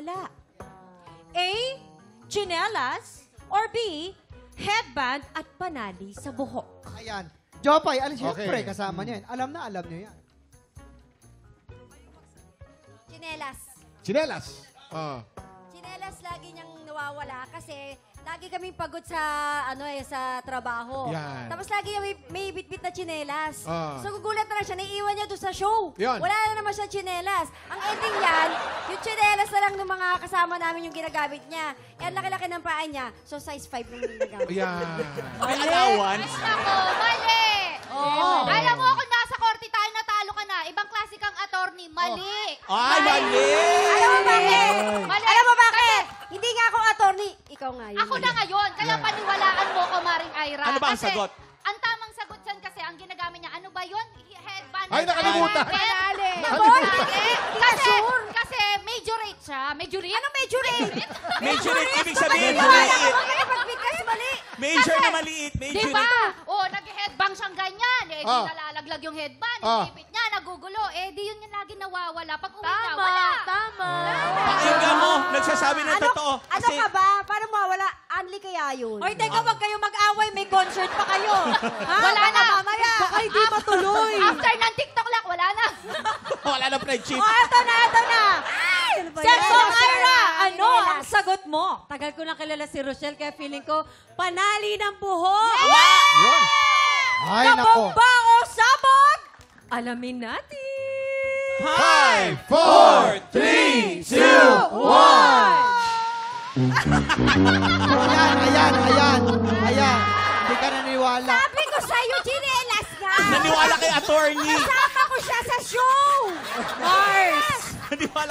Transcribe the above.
nawawala? A. Chinelas or B. Headband at panali sa buhok? Ayan. Jopay, siyempre, Okay. kasama niya yan. Alam niyo yan. Chinelas. Chinelas. Ah. Chinelas lagi niyang nawawala kasi lagi kaming pagod sa sa trabaho. Yan. Tapos lagi may bitbit na chinelas. Ah. So gugulat na lang siya, naiiwan niya doon sa show. Yan. Wala na naman siya chinelas. Ang ending yan, yung chinelas na lang ng mga kasama namin yung ginagamit niya. Eh, ang laki-laki ng paa niya. So size 5 yung ginagamit. Yan. May allowance. Ako, mali! Oo. Alam mo, kung nasa korte tayo, natalo ka na. Ibang klase kang attorney. Mali! Ay, mali! Alam mo bakit? Mali! Alam mo bakit? Hindi nga ako attorney. Ikaw nga yun. Ako na ngayon, kaya paniwalaan mo ko, Maring Ira. Ano ba ang Kasi sagot? Ang tamang sagot dyan kasi, ang ginagamit niya, ano ba yun? Headband. Ay, nakalimutan. Panali. Kasi majorate siya. Majorate? Ano majorate? Majorate, ibig sabihin, Wala maliit. naman kayo pagbigkas, mali. Major na maliit. Di Majorate. ba? O, nag-headbang siyang ganyan. Eh, di Ah. nalalaglag yung headband. Ah. Ipit niya, nagugulo. Eh, di yun yung lagi nawawala. Pag uwi niya, wala. Tama. Pakinggan mo, nagsasabi ng totoo. Ano ka ba? Paano mawawala? Anli kaya yun? Hoy, teka, wag kayong mag-away. May concert pa kayo. Ha? Wala Baka na. mamaya. Baka hindi matuloy. After ng TikTok lang, wala na. Wala na friendship. Oh, eto na, eto na. Sexo Ira, ano Chinelas. ang sagot mo? Tagal ko na kilala si Rochelle, kaya feeling ko, panali ng buhok. Yun. Ay, nako. Kabog ba o sabog? Alamin natin. 5, 4, 3, 2, 1. Ayan. Hindi ka naniwala. Sabi ko sa'yo, chinelas nga. Naniwala kay attorney. Kasama ko siya sa show. Mars. Naniwala